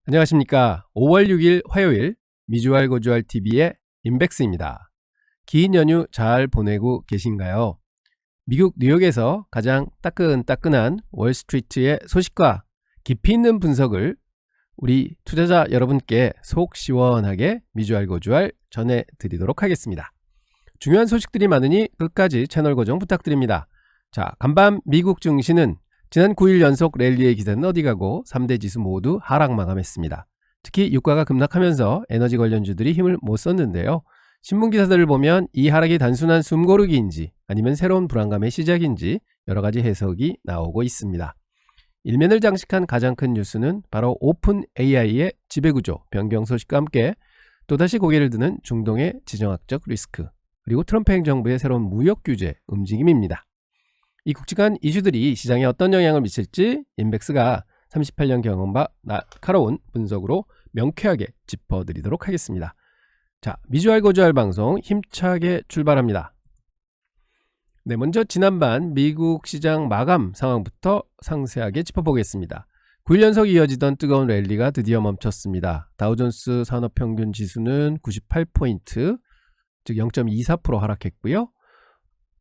안녕하십니까. 5월 6일 화요일 미주알 고주알 TV의 임백스입니다. 긴 연휴 잘 보내고 계신가요? 미국 뉴욕에서 가장 따끈따끈한 월스트리트의 소식과 깊이 있는 분석을 우리 투자자 여러분께 속 시원하게 미주알 고주알 전해드리도록 하겠습니다. 중요한 소식들이 많으니 끝까지 채널 고정 부탁드립니다. 자, 간밤 미국 증시는 지난 9일 연속 랠리의 기세는 어디 가고 3대 지수 모두 하락 마감했습니다. 특히 유가가 급락하면서 에너지 관련주들이 힘을 못 썼는데요. 신문 기사들을 보면 이 하락이 단순한 숨고르기인지 아니면 새로운 불안감의 시작인지 여러 가지 해석이 나오고 있습니다. 일면을 장식한 가장 큰 뉴스는 바로 오픈 AI의 지배구조 변경 소식과 함께 또다시 고개를 드는 중동의 지정학적 리스크 그리고 트럼프 행정부의 새로운 무역 규제 움직임입니다. 이 굵직한 이슈들이 시장에 어떤 영향을 미칠지 임백스가 38년 경험과 날카로운 분석으로 명쾌하게 짚어드리도록 하겠습니다. 자, 미주알 고주알 방송 힘차게 출발합니다. 네, 먼저 지난밤 미국 시장 마감 상황부터 상세하게 짚어보겠습니다. 9일 연속 이어지던 뜨거운 랠리가 드디어 멈췄습니다. 다우존스 산업평균 지수는 98포인트, 즉 0.24% 하락했고요.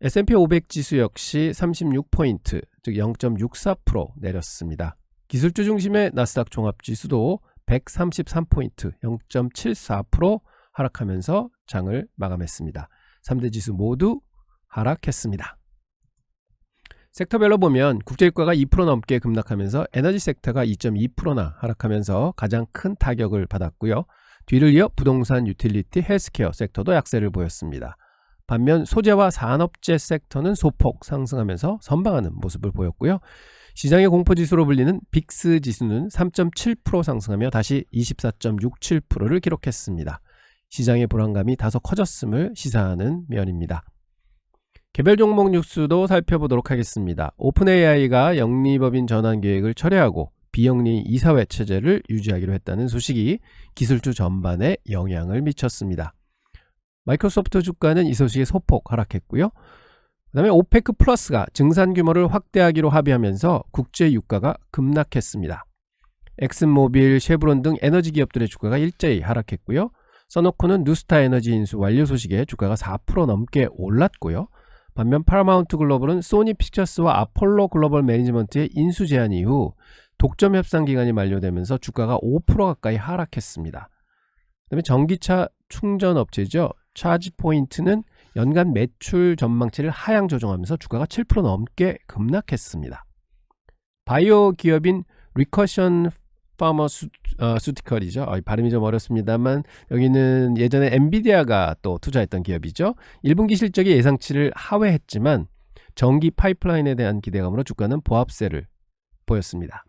S&P 500 지수 역시 36포인트, 즉 0.64% 내렸습니다. 기술주 중심의 나스닥 종합지수도 133포인트, 0.74% 하락하면서 장을 마감했습니다. 3대 지수 모두 하락했습니다. 섹터별로 보면 국제유가가 2% 넘게 급락하면서 에너지 섹터가 2.2%나 하락하면서 가장 큰 타격을 받았고요. 뒤를 이어 부동산, 유틸리티, 헬스케어 섹터도 약세를 보였습니다. 반면 소재와 산업재 섹터는 소폭 상승하면서 선방하는 모습을 보였고요. 시장의 공포지수로 불리는 빅스 지수는 3.7% 상승하며 다시 24.67%를 기록했습니다. 시장의 불안감이 다소 커졌음을 시사하는 면입니다. 개별 종목 뉴스도 살펴보도록 하겠습니다. 오픈 AI가 영리법인 전환 계획을 철회하고 비영리 이사회 체제를 유지하기로 했다는 소식이 기술주 전반에 영향을 미쳤습니다. 마이크로소프트 주가는 이 소식에 소폭 하락했고요. 그 다음에 오페크 플러스가 증산 규모를 확대하기로 합의하면서 국제 유가가 급락했습니다. 엑슨모빌, 쉐브론 등 에너지 기업들의 주가가 일제히 하락했고요. 서노코는 누스타 에너지 인수 완료 소식에 주가가 4% 넘게 올랐고요. 반면 파라마운트 글로벌은 소니 픽처스와 아폴로 글로벌 매니지먼트의 인수 제한 이후 독점 협상 기간이 만료되면서 주가가 5% 가까이 하락했습니다. 그 다음에 전기차 충전 업체죠. 차지포인트는 연간 매출 전망치를 하향 조정하면서 주가가 7% 넘게 급락했습니다. 바이오 기업인 리커션 파머스티컬이죠. 발음이 좀 어렵습니다만 여기는 예전에 엔비디아가 또 투자했던 기업이죠. 1분기 실적이 예상치를 하회했지만 전기 파이프라인에 대한 기대감으로 주가는 보합세를 보였습니다.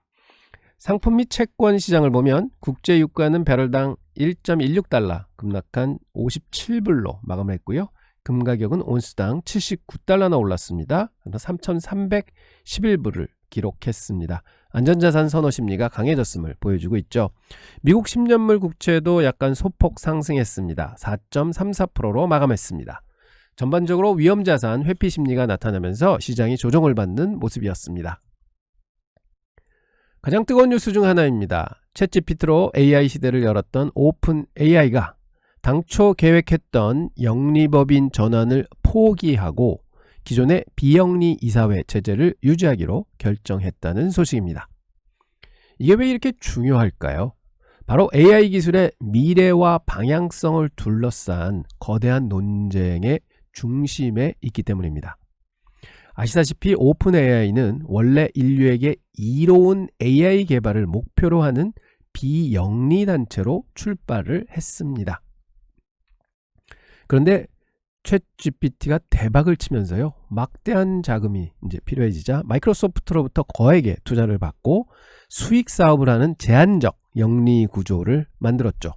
상품 및 채권 시장을 보면 국제 유가는 배럴당 1.16달러 급락한 57불로 마감을 했고요. 금 가격은 온스당 79달러나 올랐습니다. 3,311불을 기록했습니다. 안전자산 선호 심리가 강해졌음을 보여주고 있죠. 미국 10년물 국채도 약간 소폭 상승했습니다. 4.34%로 마감했습니다. 전반적으로 위험자산 회피 심리가 나타나면서 시장이 조정을 받는 모습이었습니다. 가장 뜨거운 뉴스 중 하나입니다. 챗GPT로 AI 시대를 열었던 오픈 AI가 당초 계획했던 영리법인 전환을 포기하고 기존의 비영리 이사회 체제를 유지하기로 결정했다는 소식입니다. 이게 왜 이렇게 중요할까요? 바로 AI 기술의 미래와 방향성을 둘러싼 거대한 논쟁의 중심에 있기 때문입니다. 아시다시피 오픈 AI는 원래 인류에게 이로운 AI 개발을 목표로 하는 비영리 단체로 출발을 했습니다. 그런데 챗GPT가 대박을 치면서요, 막대한 자금이 이제 필요해지자 마이크로소프트로부터 거액의 투자를 받고 수익 사업을 하는 제한적 영리 구조를 만들었죠.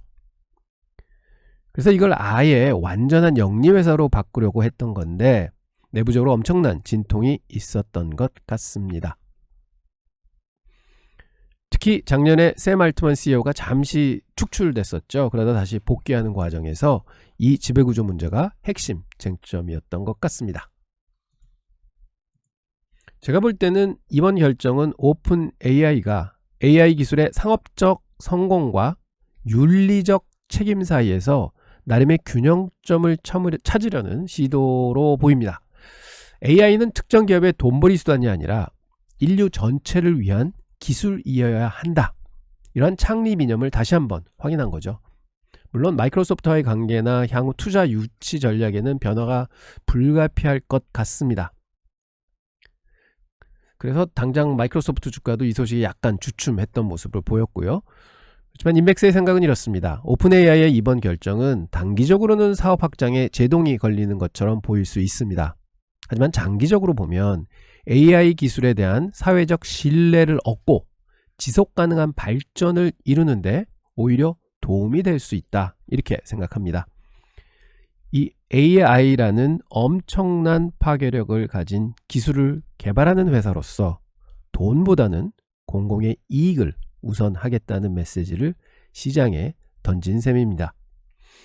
그래서 이걸 아예 완전한 영리 회사로 바꾸려고 했던 건데 내부적으로 엄청난 진통이 있었던 것 같습니다. 특히 작년에 샘 알트만 CEO가 잠시 축출됐었죠. 그러다 다시 복귀하는 과정에서 이 지배구조 문제가 핵심 쟁점이었던 것 같습니다. 제가 볼 때는 이번 결정은 오픈 AI가 AI 기술의 상업적 성공과 윤리적 책임 사이에서 나름의 균형점을 찾으려는 시도로 보입니다. AI는 특정 기업의 돈벌이 수단이 아니라 인류 전체를 위한 기술이어야 한다. 이런 창립 이념을 다시 한번 확인한 거죠. 물론 마이크로소프트와의 관계나 향후 투자 유치 전략에는 변화가 불가피할 것 같습니다. 그래서 당장 마이크로소프트 주가도 이 소식이 약간 주춤했던 모습을 보였고요. 하지만 인백스의 생각은 이렇습니다. 오픈 AI의 이번 결정은 단기적으로는 사업 확장에 제동이 걸리는 것처럼 보일 수 있습니다. 하지만 장기적으로 보면 AI 기술에 대한 사회적 신뢰를 얻고 지속 가능한 발전을 이루는데 오히려 도움이 될 수 있다, 이렇게 생각합니다. 이 AI라는 엄청난 파괴력을 가진 기술을 개발하는 회사로서 돈보다는 공공의 이익을 우선하겠다는 메시지를 시장에 던진 셈입니다.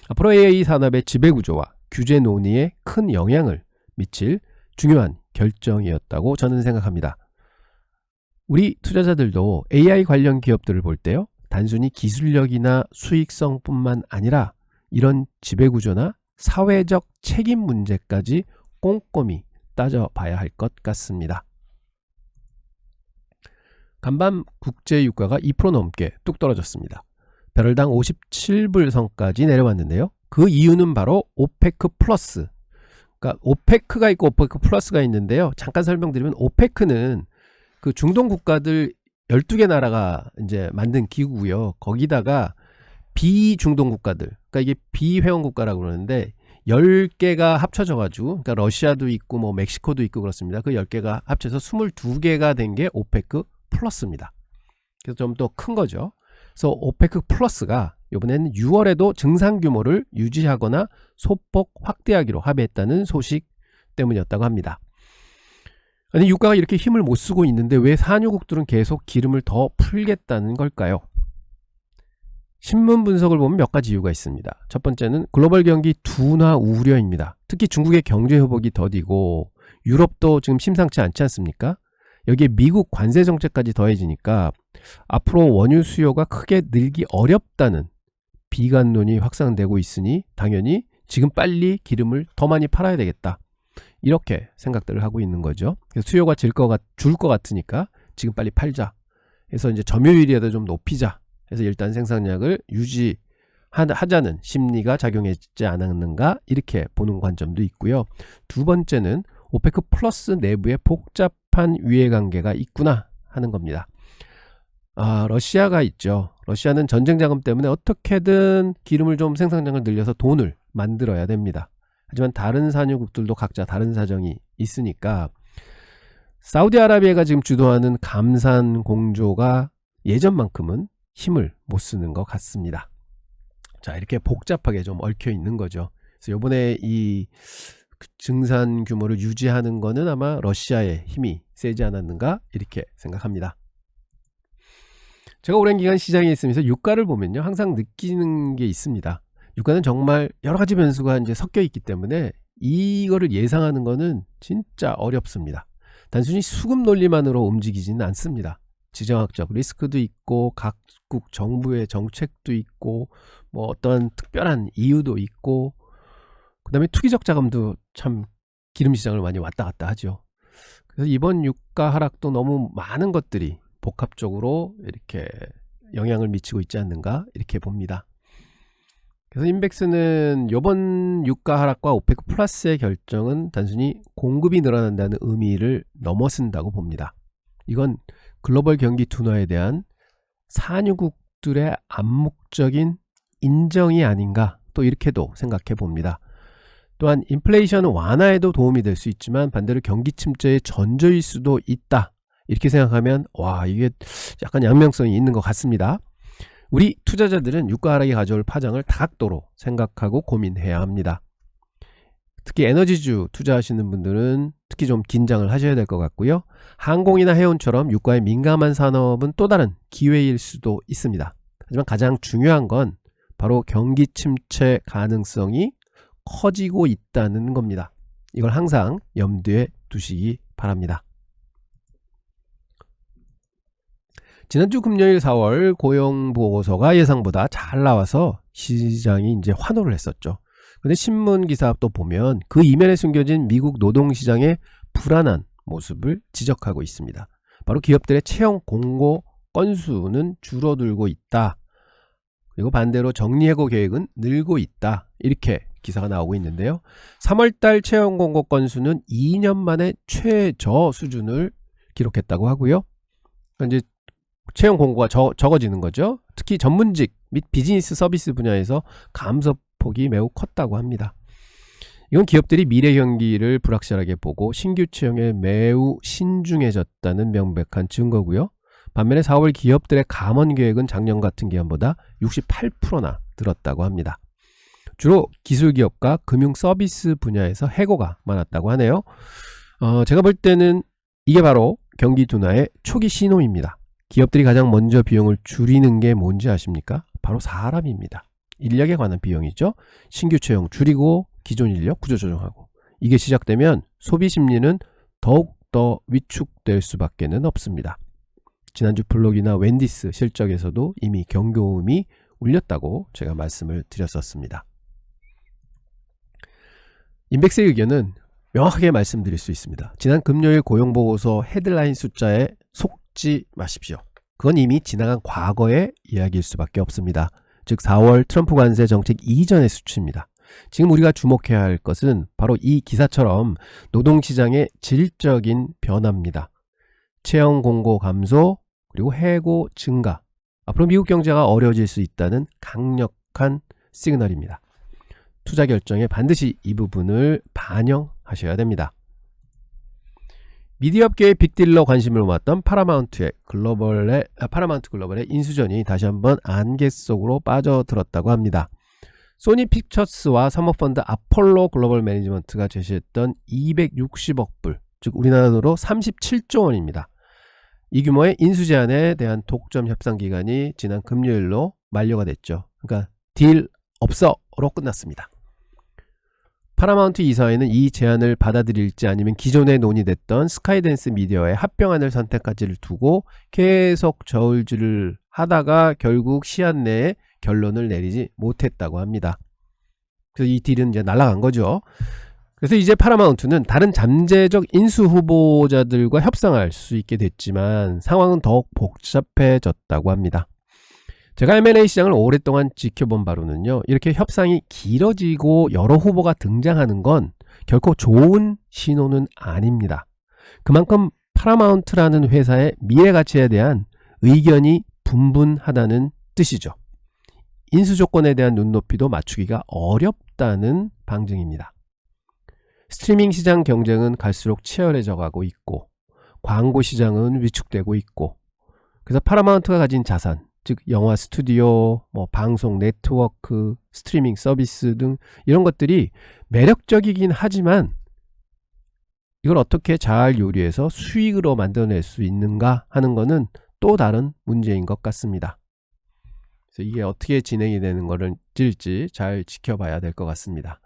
앞으로 AI 산업의 지배구조와 규제 논의에 큰 영향을 미칠 중요한 결정이었다고 저는 생각합니다. 우리 투자자들도 AI 관련 기업들을 볼 때요, 단순히 기술력이나 수익성뿐만 아니라 이런 지배구조나 사회적 책임 문제까지 꼼꼼히 따져봐야 할 것 같습니다. 간밤 국제 유가가 2% 넘게 뚝 떨어졌습니다. 배럴당 57불 선까지 내려왔는데요. 그 이유는 바로 오페크 플러스, 그러니까 오페크가 있고 오페크 플러스가 있는데요. 잠깐 설명드리면 오페크는 그 중동 국가들 12개 나라가 이제 만든 기구고요. 거기다가 비중동 국가들, 그러니까 이게 비회원 국가라고 그러는데 10개가 합쳐져 가지고, 그러니까 러시아도 있고 뭐 멕시코도 있고 그렇습니다. 그 10개가 합쳐서 22개가 된 게 오페크 플러스입니다. 그래서 좀 더 큰 거죠. 그래서 오페크 플러스가 이번에는 6월에도 증산 규모를 유지하거나 소폭 확대하기로 합의했다는 소식 때문이었다고 합니다. 아니, 유가가 이렇게 힘을 못 쓰고 있는데 왜 산유국들은 계속 기름을 더 풀겠다는 걸까요? 신문 분석을 보면 몇 가지 이유가 있습니다. 첫 번째는 글로벌 경기 둔화 우려입니다. 특히 중국의 경제 회복이 더디고 유럽도 지금 심상치 않지 않습니까? 여기에 미국 관세 정책까지 더해지니까 앞으로 원유 수요가 크게 늘기 어렵다는 비관론이 확산되고 있으니 당연히 지금 빨리 기름을 더 많이 팔아야 되겠다, 이렇게 생각들을 하고 있는 거죠. 그래서 수요가 줄 것 같으니까 지금 빨리 팔자 해서 이제 점유율이라도 좀 높이자 해서 일단 생산량을 유지하자는 심리가 작용했지 않았는가, 이렇게 보는 관점도 있고요. 두 번째는 오페크 플러스 내부에 복잡한 이해관계가 있구나 하는 겁니다. 러시아가 있죠. 러시아는 전쟁 자금 때문에 어떻게든 기름을 좀 생산량을 늘려서 돈을 만들어야 됩니다. 하지만 다른 산유국들도 각자 다른 사정이 있으니까 사우디아라비아가 지금 주도하는 감산 공조가 예전만큼은 힘을 못 쓰는 것 같습니다. 자, 이렇게 복잡하게 좀 얽혀 있는 거죠. 그래서 이번에 이 증산 규모를 유지하는 거는 아마 러시아의 힘이 세지 않았는가, 이렇게 생각합니다. 제가 오랜 기간 시장에 있으면서 유가를 보면요, 항상 느끼는 게 있습니다. 유가는 정말 여러 가지 변수가 이제 섞여 있기 때문에 이거를 예상하는 거는 진짜 어렵습니다. 단순히 수급 논리만으로 움직이지는 않습니다. 지정학적 리스크도 있고 각국 정부의 정책도 있고 뭐 어떤 특별한 이유도 있고, 그 다음에 투기적 자금도 참 기름 시장을 많이 왔다 갔다 하죠. 그래서 이번 유가 하락도 너무 많은 것들이 복합적으로 이렇게 영향을 미치고 있지 않는가, 이렇게 봅니다. 그래서 인백스는 이번 유가 하락과 오페크 플러스의 결정은 단순히 공급이 늘어난다는 의미를 넘어선다고 봅니다. 이건 글로벌 경기 둔화에 대한 산유국들의 암묵적인 인정이 아닌가, 또 이렇게도 생각해 봅니다. 또한 인플레이션 완화에도 도움이 될 수 있지만 반대로 경기 침체의 전조일 수도 있다, 이렇게 생각하면 이게 약간 양면성이 있는 것 같습니다. 우리 투자자들은 유가 하락이 가져올 파장을 다각도로 생각하고 고민해야 합니다. 특히 에너지주 투자하시는 분들은 특히 좀 긴장을 하셔야 될 것 같고요. 항공이나 해운처럼 유가에 민감한 산업은 또 다른 기회일 수도 있습니다. 하지만 가장 중요한 건 바로 경기 침체 가능성이 커지고 있다는 겁니다. 이걸 항상 염두에 두시기 바랍니다. 지난주 금요일 4월 고용보고서가 예상보다 잘 나와서 시장이 이제 환호를 했었죠. 근데 신문 기사 또 보면 그 이면에 숨겨진 미국 노동시장의 불안한 모습을 지적하고 있습니다. 바로 기업들의 채용 공고 건수는 줄어들고 있다. 그리고 반대로 정리해고 계획은 늘고 있다. 이렇게 기사가 나오고 있는데요. 3월달 채용 공고 건수는 2년 만에 최저 수준을 기록했다고 하고요. 이제 채용 공고가 적어지는 거죠. 특히 전문직 및 비즈니스 서비스 분야에서 감소폭이 매우 컸다고 합니다. 이건 기업들이 미래 경기를 불확실하게 보고 신규 채용에 매우 신중해졌다는 명백한 증거고요. 반면에 4월 기업들의 감원 계획은 작년 같은 기간보다 68%나 늘었다고 합니다. 주로 기술기업과 금융 서비스 분야에서 해고가 많았다고 하네요. 제가 볼 때는 이게 바로 경기 둔화의 초기 신호입니다. 기업들이 가장 먼저 비용을 줄이는 게 뭔지 아십니까? 바로 사람입니다. 인력에 관한 비용이죠. 신규 채용 줄이고 기존 인력 구조조정하고, 이게 시작되면 소비 심리는 더욱더 위축될 수밖에 없습니다. 지난주 블록이나 웬디스 실적에서도 이미 경고음이 울렸다고 제가 말씀을 드렸었습니다. 인백스의 의견은 명확하게 말씀드릴 수 있습니다. 지난 금요일 고용보고서 헤드라인 숫자에 속지 마십시오. 그건 이미 지나간 과거의 이야기일 수밖에 없습니다. 즉 4월 트럼프 관세 정책 이전의 수치입니다. 지금 우리가 주목해야 할 것은 바로 이 기사처럼 노동시장의 질적인 변화입니다. 채용 공고 감소, 그리고 해고 증가. 앞으로 미국 경제가 어려워질 수 있다는 강력한 시그널입니다. 투자 결정에 반드시 이 부분을 반영하셔야 됩니다. 미디어업계의 빅딜러 관심을 모았던 파라마운트 글로벌의 인수전이 다시 한번 안개 속으로 빠져들었다고 합니다. 소니 픽처스와 사모펀드 아폴로 글로벌 매니지먼트가 제시했던 260억 불, 즉 우리나라 돈으로 37조 원입니다. 이 규모의 인수 제안에 대한 독점 협상 기간이 지난 금요일로 만료가 됐죠. 그러니까 딜 없어로 끝났습니다. 파라마운트 이사회는 이 제안을 받아들일지 아니면 기존에 논의됐던 스카이댄스 미디어의 합병안을 선택할지를 두고 계속 저울질을 하다가 결국 시한 내에 결론을 내리지 못했다고 합니다. 그래서 이 딜은 이제 날아간 거죠. 그래서 이제 파라마운트는 다른 잠재적 인수 후보자들과 협상할 수 있게 됐지만 상황은 더욱 복잡해졌다고 합니다. 제가 M&A 시장을 오랫동안 지켜본 바로는요, 이렇게 협상이 길어지고 여러 후보가 등장하는 건 결코 좋은 신호는 아닙니다. 그만큼 파라마운트라는 회사의 미래 가치에 대한 의견이 분분하다는 뜻이죠. 인수 조건에 대한 눈높이도 맞추기가 어렵다는 방증입니다. 스트리밍 시장 경쟁은 갈수록 치열해져 가고 있고, 광고 시장은 위축되고 있고, 그래서 파라마운트가 가진 자산, 즉 영화 스튜디오, 방송 네트워크, 스트리밍 서비스 등 이런 것들이 매력적이긴 하지만 이걸 어떻게 잘 요리해서 수익으로 만들어낼 수 있는가 하는 것은 또 다른 문제인 것 같습니다. 그래서 이게 어떻게 진행이 되는 것일지 잘 지켜봐야 될 것 같습니다.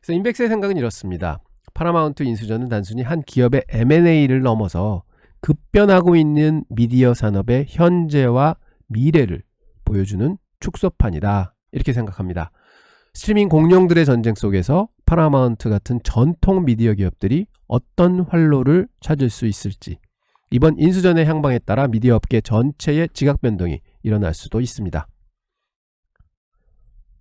그래서 인백스의 생각은 이렇습니다. 파라마운트 인수전은 단순히 한 기업의 M&A를 넘어서 급변하고 있는 미디어 산업의 현재와 미래를 보여주는 축소판이다, 이렇게 생각합니다. 스트리밍 공룡들의 전쟁 속에서 파라마운트 같은 전통 미디어 기업들이 어떤 활로를 찾을 수 있을지, 이번 인수전의 향방에 따라 미디어 업계 전체의 지각 변동이 일어날 수도 있습니다.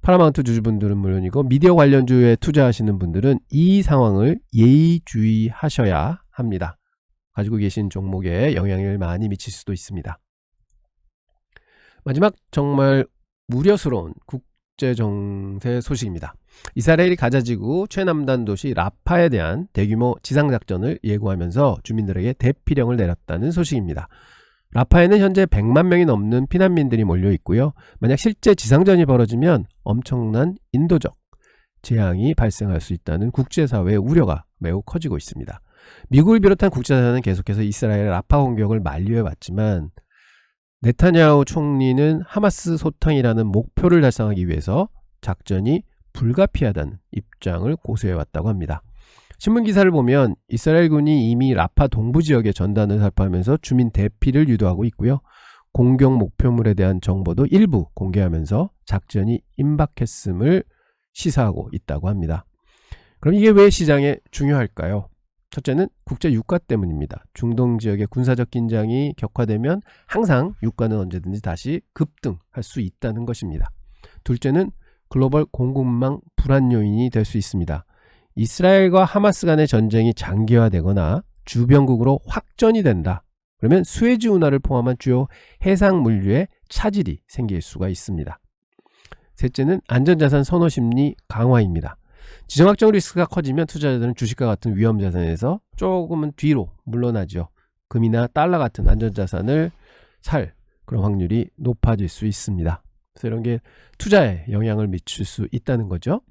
파라마운트 주주분들은 물론이고 미디어 관련주에 투자하시는 분들은 이 상황을 예의주의하셔야 합니다. 가지고 계신 종목에 영향을 많이 미칠 수도 있습니다. 마지막 정말 우려스러운 국제정세 소식입니다. 이스라엘이 가자지구 최남단 도시 라파에 대한 대규모 지상작전을 예고하면서 주민들에게 대피령을 내렸다는 소식입니다. 라파에는 현재 100만 명이 넘는 피난민들이 몰려 있고요. 만약 실제 지상전이 벌어지면 엄청난 인도적 재앙이 발생할 수 있다는 국제사회의 우려가 매우 커지고 있습니다. 미국을 비롯한 국제사회는 계속해서 이스라엘의 라파 공격을 만류해왔지만 네타냐후 총리는 하마스 소탕이라는 목표를 달성하기 위해서 작전이 불가피하다는 입장을 고수해왔다고 합니다. 신문기사를 보면 이스라엘군이 이미 라파 동부 지역에 전단을 살포하면서 주민 대피를 유도하고 있고요. 공격 목표물에 대한 정보도 일부 공개하면서 작전이 임박했음을 시사하고 있다고 합니다. 그럼 이게 왜 시장에 중요할까요? 첫째는 국제 유가 때문입니다. 중동 지역의 군사적 긴장이 격화되면 항상 유가는 언제든지 다시 급등할 수 있다는 것입니다. 둘째는 글로벌 공급망 불안 요인이 될 수 있습니다. 이스라엘과 하마스 간의 전쟁이 장기화되거나 주변국으로 확전이 된다. 그러면 수에즈 운하를 포함한 주요 해상 물류에 차질이 생길 수가 있습니다. 셋째는 안전자산 선호 심리 강화입니다. 지정학적 리스크가 커지면 투자자들은 주식과 같은 위험자산에서 조금은 뒤로 물러나죠. 금이나 달러 같은 안전자산을 살 그런 확률이 높아질 수 있습니다. 그래서 이런 게 투자에 영향을 미칠 수 있다는 거죠.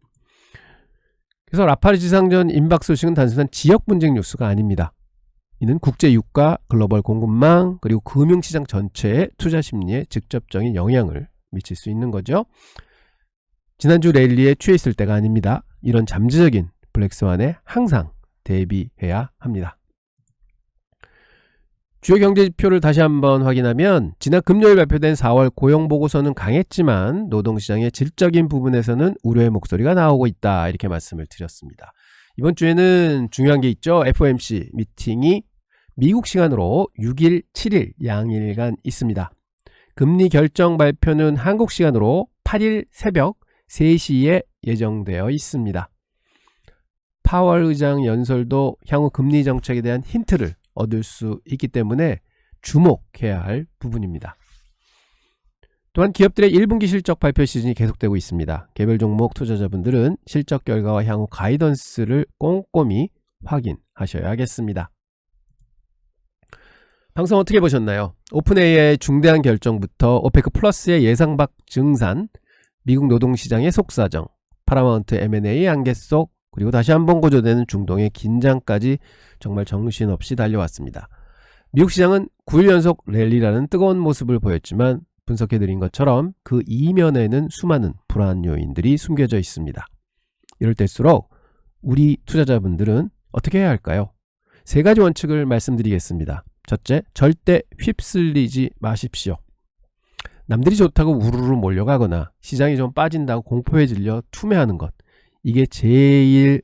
그래서 라파리 지상전 임박 소식은 단순한 지역 분쟁 뉴스가 아닙니다. 이는 국제 유가, 글로벌 공급망, 그리고 금융시장 전체의 투자 심리에 직접적인 영향을 미칠 수 있는 거죠. 지난주 랠리에 취해 있을 때가 아닙니다. 이런 잠재적인 블랙스완에 항상 대비해야 합니다. 주요 경제지표를 다시 한번 확인하면 지난 금요일 발표된 4월 고용보고서는 강했지만 노동시장의 질적인 부분에서는 우려의 목소리가 나오고 있다, 이렇게 말씀을 드렸습니다. 이번 주에는 중요한 게 있죠. FOMC 미팅이 미국 시간으로 6일, 7일 양일간 있습니다. 금리 결정 발표는 한국 시간으로 8일 새벽 3시에 예정되어 있습니다. 파월 의장 연설도 향후 금리 정책에 대한 힌트를 얻을 수 있기 때문에 주목해야 할 부분입니다. 또한 기업들의 1분기 실적 발표 시즌이 계속되고 있습니다. 개별 종목 투자자분들은 실적 결과와 향후 가이던스를 꼼꼼히 확인하셔야겠습니다. 방송 어떻게 보셨나요? 오픈AI의 중대한 결정부터 오페크 플러스의 예상 밖 증산, 미국 노동시장의 속사정, 파라마운트 M&A 안개 속, 그리고 다시 한번 고조되는 중동의 긴장까지 정말 정신없이 달려왔습니다. 미국 시장은 9일 연속 랠리라는 뜨거운 모습을 보였지만 분석해드린 것처럼 그 이면에는 수많은 불안 요인들이 숨겨져 있습니다. 이럴 때일수록 우리 투자자분들은 어떻게 해야 할까요? 세 가지 원칙을 말씀드리겠습니다. 첫째, 절대 휩쓸리지 마십시오. 남들이 좋다고 우르르 몰려가거나 시장이 좀 빠진다고 공포에 질려 투매하는 것, 이게 제일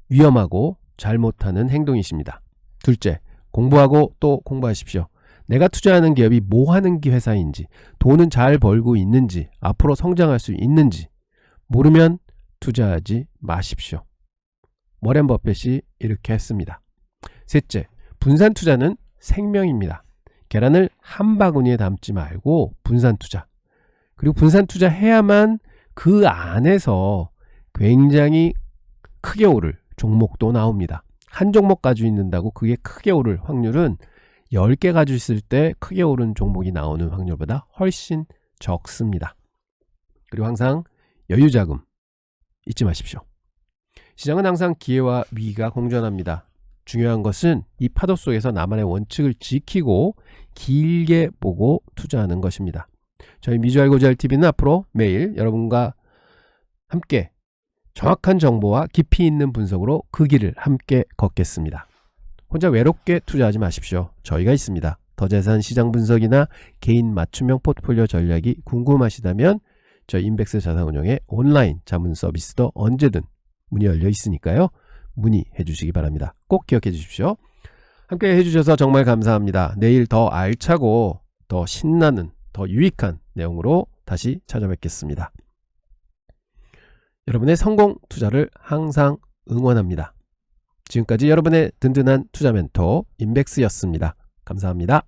위험하고 잘못하는 행동이십니다. 둘째, 공부하고 또 공부하십시오. 내가 투자하는 기업이 뭐 하는 회사인지, 돈은 잘 벌고 있는지, 앞으로 성장할 수 있는지 모르면 투자하지 마십시오. 워렌 버핏이 이렇게 했습니다. 셋째, 분산 투자는 생명입니다. 계란을 한 바구니에 담지 말고 분산 투자. 그리고 분산 투자 해야만 그 안에서 굉장히 크게 오를 종목도 나옵니다. 한 종목 가지고 있는다고 그게 크게 오를 확률은 10개 가지고 있을 때 크게 오른 종목이 나오는 확률보다 훨씬 적습니다. 그리고 항상 여유자금 잊지 마십시오. 시장은 항상 기회와 위기가 공존합니다. 중요한 것은 이 파도 속에서 나만의 원칙을 지키고 길게 보고 투자하는 것입니다. 저희 미주알고지알TV는 앞으로 매일 여러분과 함께 정확한 정보와 깊이 있는 분석으로 그 길을 함께 걷겠습니다. 혼자 외롭게 투자하지 마십시오. 저희가 있습니다. 더자산 시장 분석이나 개인 맞춤형 포트폴리오 전략이 궁금하시다면 저희 인백스 자산운용의 온라인 자문 서비스도 언제든 문이 열려 있으니까요. 문의해 주시기 바랍니다. 꼭 기억해 주십시오. 함께 해주셔서 정말 감사합니다. 내일 더 알차고 더 신나는 더 유익한 내용으로 다시 찾아뵙겠습니다. 여러분의 성공 투자를 항상 응원합니다. 지금까지 여러분의 든든한 투자 멘토 인백스였습니다. 감사합니다.